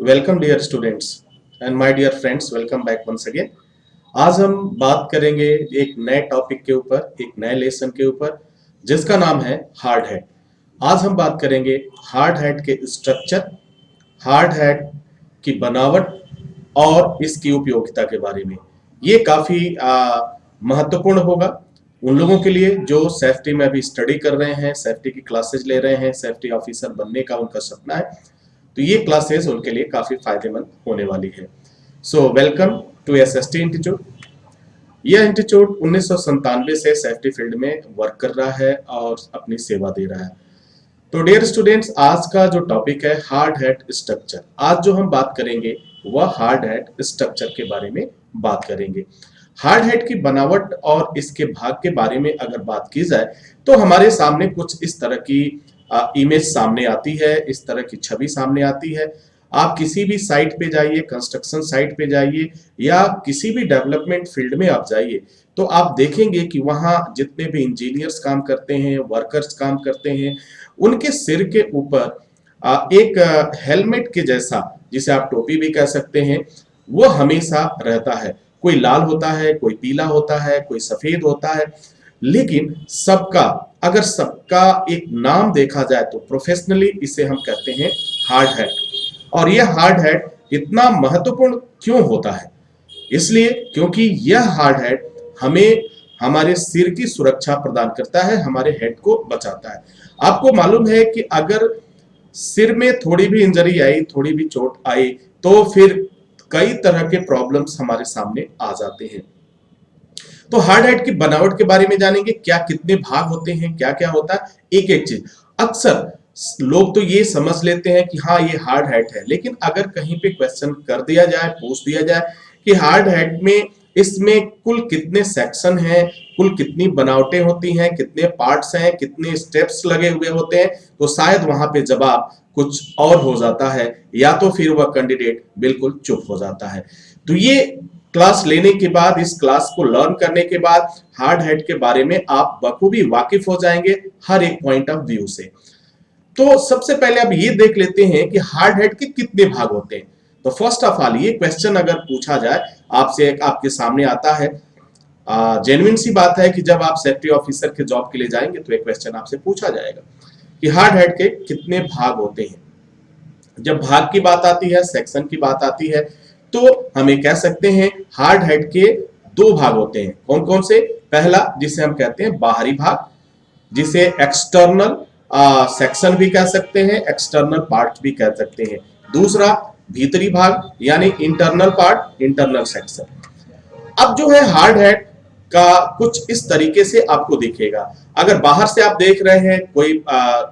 Welcome dear students and my dear friends, welcome back once again. आज हम बात करेंगे एक नए टॉपिक के ऊपर, एक नए लेसन के ऊपर, जिसका नाम है हार्ड हेड। आज हम बात करेंगे हार्ड हेड के स्ट्रक्चर, हार्ड हेड की बनावट और इसकी उपयोगिता के बारे में। ये काफी महत्वपूर्ण होगा उन लोगों के लिए जो सेफ्टी में अभी स्टडी कर रहे हैं, सेफ्टी की क्लासेज ले रहे हैं, सेफ्टी ऑफिसर बनने का उनका सपना है। तो ये क्लासेस उनके लिए काफी फायदेमंद होने वाली है। So welcome to SST institute. यह इंस्टीट्यूट 1997 से सेफ्टी फील्ड में वर्क कर रहा है और अपनी सेवा दे रहा है। तो डियर स्टूडेंट्स, आज का जो टॉपिक है हार्ड हेड स्ट्रक्चर। आज जो हम बात करेंगे वह हार्ड हेड स्ट्रक्चर के बारे में बात करेंगे। हार्ड हेड की बनावट और इसके भाग के बारे में अगर बात की जाए तो हमारे सामने कुछ इस तरह की इमेज सामने आती है, इस तरह की छवि सामने आती है। आप किसी भी साइट पे जाइए, कंस्ट्रक्शन साइट पे जाइए या किसी भी डेवलपमेंट फील्ड में आप जाइए, तो आप देखेंगे कि वहां जितने भी इंजीनियर्स काम करते हैं, वर्कर्स काम करते हैं, उनके सिर के ऊपर एक हेलमेट के जैसा, जिसे आप टोपी भी कह सकते हैं, वो हमेशा रहता है। कोई लाल होता है, कोई पीला होता है, कोई सफेद होता है, लेकिन अगर सबका एक नाम देखा जाए तो प्रोफेशनली इसे हम कहते हैं हार्ड हेड। और यह हार्ड हेड इतना महत्वपूर्ण क्यों होता है? इसलिए क्योंकि यह हार्ड हेड हमें हमारे सिर की सुरक्षा प्रदान करता है, हमारे हेड को बचाता है। आपको मालूम है कि अगर सिर में थोड़ी भी इंजरी आई, थोड़ी भी चोट आई, तो फिर कई तरह के प्रॉब्लम्स हमारे सामने आ जाते हैं। तो हार्ड हेड की बनावट के बारे में जानेंगे, क्या कितने भाग होते हैं, क्या क्या होता है, एक एक चीज। अक्सर लोग तो ये समझ लेते हैं कि हाँ ये हार्ड हेड है, लेकिन अगर कहीं पे क्वेश्चन कर दिया जाए, पूछ दिया जाए कि हार्ड हेड में इसमें कुल कितने सेक्शन हैं, कुल कितनी बनावटें होती हैं, कितने पार्ट्स हैं, कितने स्टेप्स लगे हुए होते हैं, तो शायद वहां पे जवाब कुछ और हो जाता है, या तो फिर वह कैंडिडेट बिल्कुल चुप हो जाता है। तो ये क्लास लेने के बाद, इस क्लास को लर्न करने के बाद हार्ड हेड के बारे में आप बखूबी वाकिफ हो जाएंगे हर एक पॉइंट ऑफ व्यू से। तो सबसे पहले अब ये देख लेते हैं कि हार्ड हेड के कितने भाग होते हैं। तो फर्स्ट ऑफ ऑल ये क्वेश्चन अगर पूछा जाए आपसे, आपके सामने आता है, जेन्युइन सी बात है कि जब आप सेफ्टी ऑफिसर के जॉब के लिए जाएंगे तो एक क्वेश्चन आपसे पूछा जाएगा कि हार्ड हेड के कितने भाग होते हैं। जब भाग की बात आती है, सेक्शन की बात आती है, तो हमें कह सकते हैं हार्ड हेड के दो भाग होते हैं। कौन कौन से? पहला जिसे हम कहते हैं बाहरी भाग, जिसे एक्सटर्नल सेक्शन भी कह सकते हैं, एक्सटर्नल पार्ट भी कह सकते हैं। दूसरा भीतरी भाग यानी इंटरनल पार्ट, इंटरनल सेक्शन। अब जो है हार्ड हेड का कुछ इस तरीके से आपको दिखेगा। अगर बाहर से आप देख रहे हैं कोई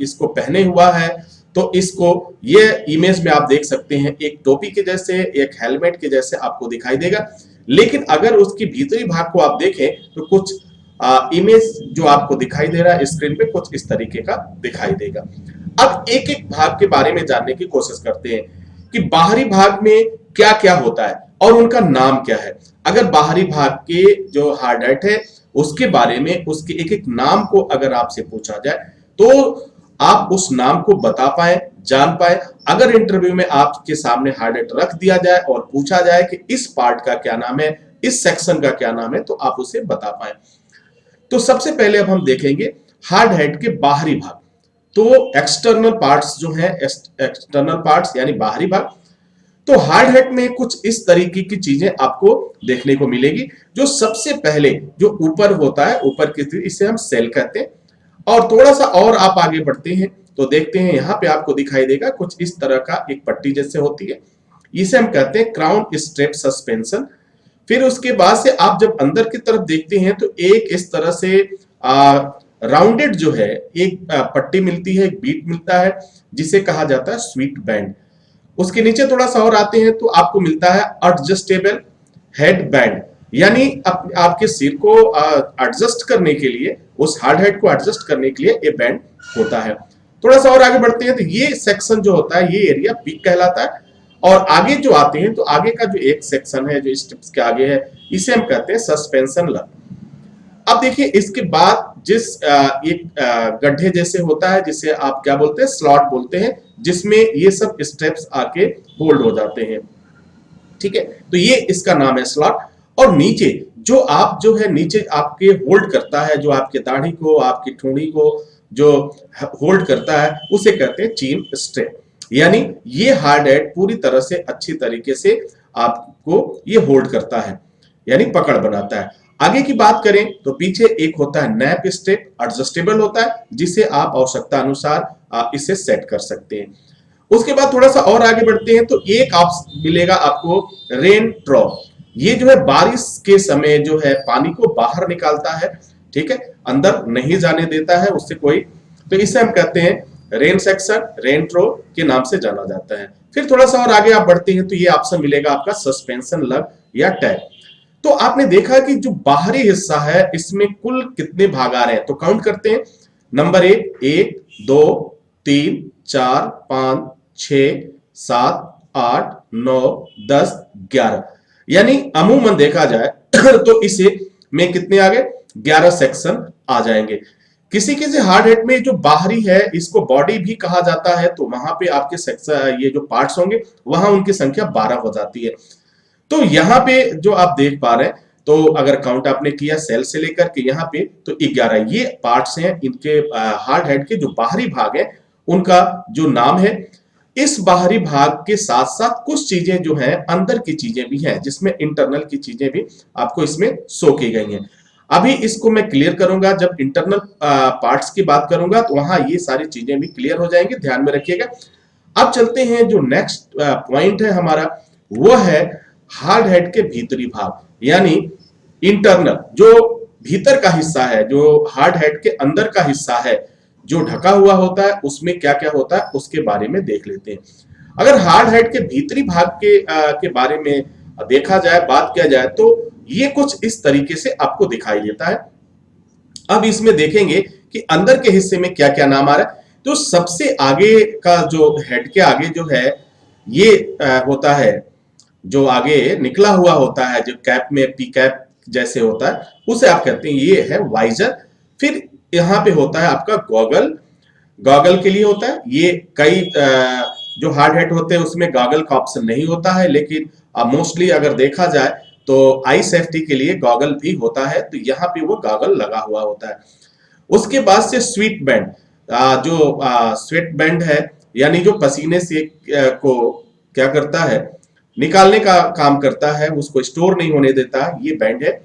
इसको पहने हुआ है, तो इसको ये इमेज में आप देख सकते हैं एक टोपी के जैसे, एक हेलमेट के जैसे आपको दिखाई देगा। लेकिन अगर उसकी भीतरी भाग को आप देखें तो कुछ इमेज जो आपको दिखाई दे रहा है स्क्रीन पे कुछ इस तरीके का दिखाई देगा। अब एक एक भाग के बारे में जानने की कोशिश करते हैं कि बाहरी भाग में क्या क्या होता है और उनका नाम क्या है। अगर बाहरी भाग के जो हार्ड हेड है उसके बारे में, उसके एक एक नाम को अगर आपसे पूछा जाए तो आप उस नाम को बता पाए, जान पाए। अगर इंटरव्यू में आपके सामने हार्ड हेड रख दिया जाए और पूछा जाए कि इस पार्ट का क्या नाम है, इस सेक्शन का क्या नाम है, तो आप उसे बता पाए। तो सबसे पहले अब हम देखेंगे हार्ड हेड के बाहरी भाग। तो एक्सटर्नल पार्ट्स जो हैं, एक्सटर्नल पार्ट्स यानी बाहरी भाग, तो हार्ड हेड में कुछ इस तरीके की चीजें आपको देखने को मिलेगी। जो सबसे पहले जो ऊपर होता है, ऊपर की चीज, इसे हम सेल कहते हैं। और थोड़ा सा और आप आगे बढ़ते हैं तो देखते हैं यहां पे आपको दिखाई देगा कुछ इस तरह का एक पट्टी जैसे होती है, इसे हम कहते हैं क्राउन स्ट्रेप सस्पेंशन। फिर उसके बाद से आप जब अंदर की तरफ देखते हैं तो एक इस तरह से राउंडेड जो है एक पट्टी मिलती है, एक बीट मिलता है, जिसे कहा जाता है स्वीट बैंड। उसके नीचे थोड़ा सा और आते हैं तो आपको मिलता है एडजस्टेबल हेड बैंड, यानी आपके सिर को एडजस्ट करने के लिए, उस हार्ड हेड को एडजस्ट करने के लिए ये बैंड होता है। थोड़ा सा और आगे बढ़ते हैं तो ये सेक्शन जो होता है, ये एरिया पीक कहलाता है। और आगे जो आते हैं तो आगे का जो एक सेक्शन है जो स्टेप्स के आगे है, इसे हम कहते हैं सस्पेंशन लग। अब देखिए इसके बाद जिस एक गड्ढे जैसे होता है, जिसे आप क्या बोलते हैं, स्लॉट बोलते हैं, जिसमें ये सब स्टेप्स आके होल्ड हो जाते हैं। ठीक है, तो ये इसका नाम है स्लॉट। और नीचे जो है नीचे आपके होल्ड करता है, जो आपके दाढ़ी को, आपकी ठोड़ी को जो होल्ड करता है, उसे कहते हैं चीन स्ट्रेप। यानी ये हार्ड हेड पूरी तरह से अच्छी तरीके से आपको ये होल्ड करता है, यानी पकड़ बनाता है। आगे की बात करें तो पीछे एक होता है नैप स्ट्रेप, एडजस्टेबल होता है, जिसे आप आवश्यकता अनुसार इसे सेट कर सकते हैं। उसके बाद थोड़ा सा और आगे बढ़ते हैं तो एक आप मिलेगा आपको रेन ट्रॉप। ये जो है बारिश के समय जो है पानी को बाहर निकालता है, ठीक है, अंदर नहीं जाने देता है उससे कोई, तो इसे हम कहते हैं रेन सेक्शन, रेन ट्रो के नाम से जाना जाता है। फिर थोड़ा सा और आगे आप बढ़ते हैं तो ये ऑप्शन मिलेगा आपका सस्पेंशन लग या टैग। तो आपने देखा कि जो बाहरी हिस्सा है इसमें कुल कितने भाग आ रहे हैं, तो काउंट करते हैं। नंबर 1 2 3 4 5 6 7 8 9 10 11, यानी अमूमन देखा जाए तो इसे में कितने आ गए, 11 सेक्शन आ जाएंगे। किसी किसी हार्ड हेड में जो बाहरी है इसको बॉडी भी कहा जाता है, तो वहां पे आपके सेक्शन ये जो पार्ट्स होंगे वहां उनकी संख्या 12 हो जाती है। तो यहाँ पे जो आप देख पा रहे हैं, तो अगर काउंट आपने किया सेल से लेकर के यहाँ पे तो 11 ये पार्ट्स हैं इनके हार्ड हेड के। जो बाहरी भाग है उनका जो नाम है। इस बाहरी भाग के साथ साथ कुछ चीजें जो हैं अंदर की चीजें भी हैं, जिसमें इंटरनल की चीजें भी आपको इसमें शो की गई हैं। अभी इसको मैं क्लियर करूंगा, जब इंटरनल पार्ट्स की बात करूंगा तो वहां ये सारी चीजें भी क्लियर हो जाएंगी, ध्यान में रखिएगा। अब चलते हैं, जो नेक्स्ट पॉइंट है हमारा वो है हार्ड हेड के भीतरी भाग, यानी इंटरनल जो भीतर का हिस्सा है, जो हार्ड हेड के अंदर का हिस्सा है, जो ढका हुआ होता है, उसमें क्या क्या होता है उसके बारे में देख लेते हैं। अगर हार्ड हेड के भीतरी भाग के बारे में देखा जाए, बात किया जाए, तो ये कुछ इस तरीके से आपको दिखाई देता है। अब इसमें देखेंगे कि अंदर के हिस्से में क्या क्या नाम आ रहा है। तो सबसे आगे का जो हेड के आगे जो है ये होता है, जो आगे निकला हुआ होता है, जो कैप में पी कैप जैसे होता है, उसे आप कहते हैं ये है वाइजर। फिर यहाँ पे होता है आपका गॉगल, गॉगल के लिए होता है ये। कई जो हार्ड हेड होते हैं उसमें गॉगल का ऑप्शन नहीं होता है, लेकिन मोस्टली अगर देखा जाए तो आई सेफ्टी के लिए गॉगल भी होता है, तो यहाँ पे वो गॉगल लगा हुआ होता है। उसके बाद से स्वेट बैंड, जो स्वेट बैंड है, यानी जो पसीने से को क्या करता है, निकालने का काम करता है, उसको स्टोर नहीं होने देता, ये बैंड है।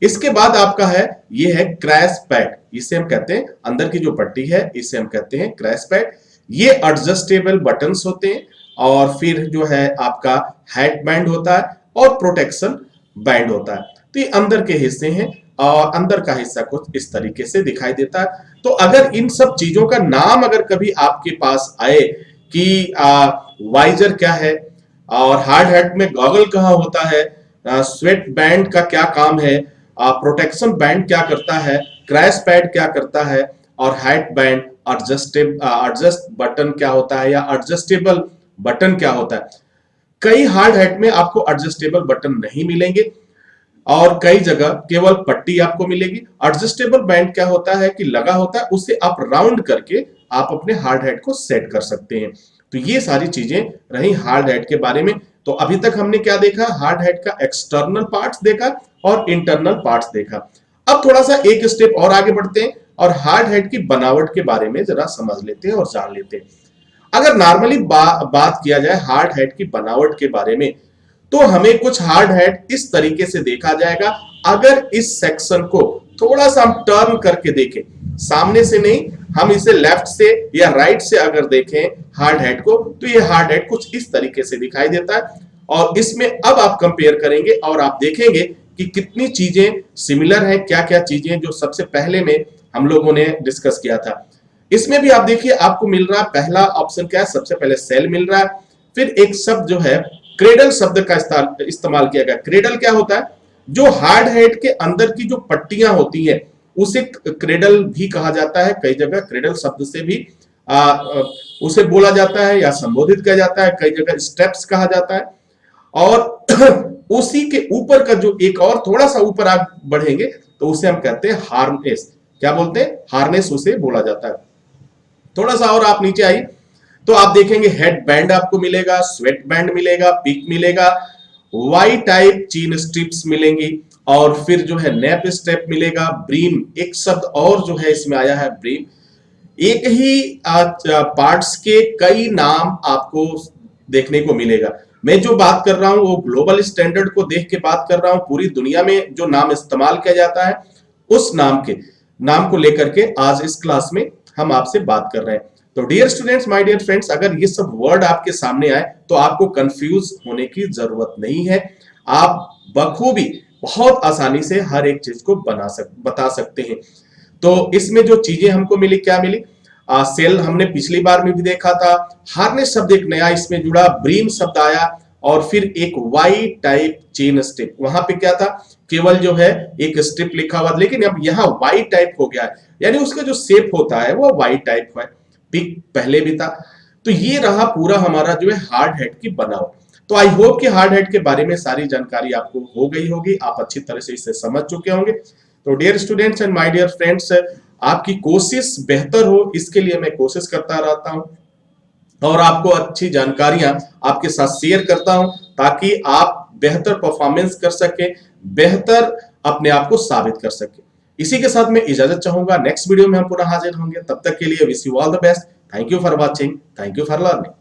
इसके बाद आपका है ये है क्रैश पैड, इसे हम कहते हैं अंदर की जो पट्टी है इसे हम कहते हैं क्रैश पैड। ये एडजस्टेबल बटन्स होते हैं। और फिर जो है आपका हेड बैंड होता है और प्रोटेक्शन बैंड होता है। तो ये अंदर के हिस्से हैं और अंदर का हिस्सा कुछ इस तरीके से दिखाई देता है। तो अगर इन सब चीजों का नाम अगर कभी आपके पास आए कि वाइजर क्या है, और हार्ड हेड में गॉगल कहाँ होता है, स्वेट बैंड का क्या काम है, प्रोटेक्शन बैंड क्या करता है, क्रैश पैड क्या करता है, और हेड बैंड एडजस्ट बटन क्या होता है, या एडजस्टेबल बटन क्या होता है। कई हार्ड हेड में आपको एडजस्टेबल बटन नहीं मिलेंगे और कई जगह केवल पट्टी आपको मिलेगी। एडजस्टेबल बैंड क्या होता है कि लगा होता है, उससे आप राउंड करके आप अपने हार्ड हेड को सेट कर सकते हैं। तो ये सारी चीजें रही हार्ड हेड के बारे में। तो अभी तक हमने क्या देखा, हार्ड हेड का एक्सटर्नल पार्ट्स देखा और इंटरनल पार्ट्स देखा। अब थोड़ा सा एक स्टेप और आगे बढ़ते हैं और हार्ड हेड की बनावट के बारे में जरा समझ लेते हैं और जान लेते हैं। अगर नॉर्मली बात किया जाए हार्ड हेड की बनावट के बारे में, तो हमें कुछ हार्ड हेड इस तरीके से देखा जाएगा। अगर इस सेक्शन को थोड़ा सा हम टर्न करके देखें, सामने से नहीं, हम इसे लेफ्ट से या राइट से अगर देखें हार्ड हेड को, तो ये हार्ड हेड कुछ इस तरीके से दिखाई देता है। और इसमें अब आप कंपेयर करेंगे और आप देखेंगे कि कितनी चीजें सिमिलर हैं, क्या क्या चीजें जो सबसे पहले में हम लोगों ने डिस्कस किया था। इसमें भी आप देखिए आपको मिल रहा है, पहला ऑप्शन क्या है, सबसे पहले सेल मिल रहा है। फिर एक शब्द जो है क्रेडल शब्द का इस्तेमाल किया गया। क्रेडल क्या होता है, जो हार्ड हेड के अंदर की जो पट्टियां होती हैं उसे क्रेडल भी कहा जाता है। कई जगह क्रेडल शब्द से भी उसे बोला जाता है या संबोधित किया जाता है, कई जगह स्टेप्स कहा जाता है। और उसी के ऊपर का जो एक और थोड़ा सा ऊपर आप बढ़ेंगे तो उसे हम कहते हैं हार्नेस। क्या बोलते हैं, हार्नेस उसे बोला जाता है। थोड़ा सा और आप नीचे आइए तो आप देखेंगे हेड बैंड आपको मिलेगा, स्वेट बैंड मिलेगा, पिक मिलेगा, वाई टाइप चीन स्ट्रिप्स मिलेंगी, और फिर जो है नेप स्टेप मिलेगा, ब्रीम, एक शब्द और जो है इसमें आया है ब्रीम। एक ही पार्ट्स के कई नाम आपको देखने को मिलेगा। मैं जो बात कर रहा हूं वो ग्लोबल स्टैंडर्ड को देख के बात कर रहा हूं। पूरी दुनिया में जो नाम इस्तेमाल किया जाता है उस नाम को लेकर के आज इस क्लास में हम आपसे बात कर रहे हैं। तो dear students, my dear friends, अगर ये सब वर्ड आपके सामने आए तो आपको कंफ्यूज होने की जरूरत नहीं है। आप बखूबी बहुत आसानी से हर एक चीज को बता सकते हैं। तो इसमें जो चीजें हमको मिली, क्या मिली? सेल हमने पिछली बार में भी देखा था। हार्नेस शब्द एक नया इसमें जुड़ा, ब्रीम शब्द आया, और फिर एक वाई टाइप चेन स्ट्रिप। वहां पे क्या था? केवल जो है एक स्ट्रिप लिखा हुआ, लेकिन अब यहाँ वाई टाइप हो गया है, यानी उसका जो शेप होता है वो वाई टाइप है। पिक पहले भी था। तो ये रहा पूरा हमारा जो है हार्ड हेड की बनावट। तो आई होप कि हार्ड हेड के बारे में सारी जानकारी आपको हो गई होगी, आप अच्छी तरह से इसे समझ चुके होंगे। तो dear students and my dear friends, आपकी कोशिश बेहतर हो इसके लिए मैं कोशिश करता रहता हूं और आपको अच्छी जानकारियां आपके साथ शेयर करता हूं, ताकि आप बेहतर परफॉर्मेंस कर सके, बेहतर अपने आप को साबित कर सके। इसी के साथ मैं इजाजत चाहूंगा, नेक्स्ट वीडियो में हम पुनः हाजिर होंगे। तब तक के लिए wish you all the best. Thank you for watching, thank you for learning.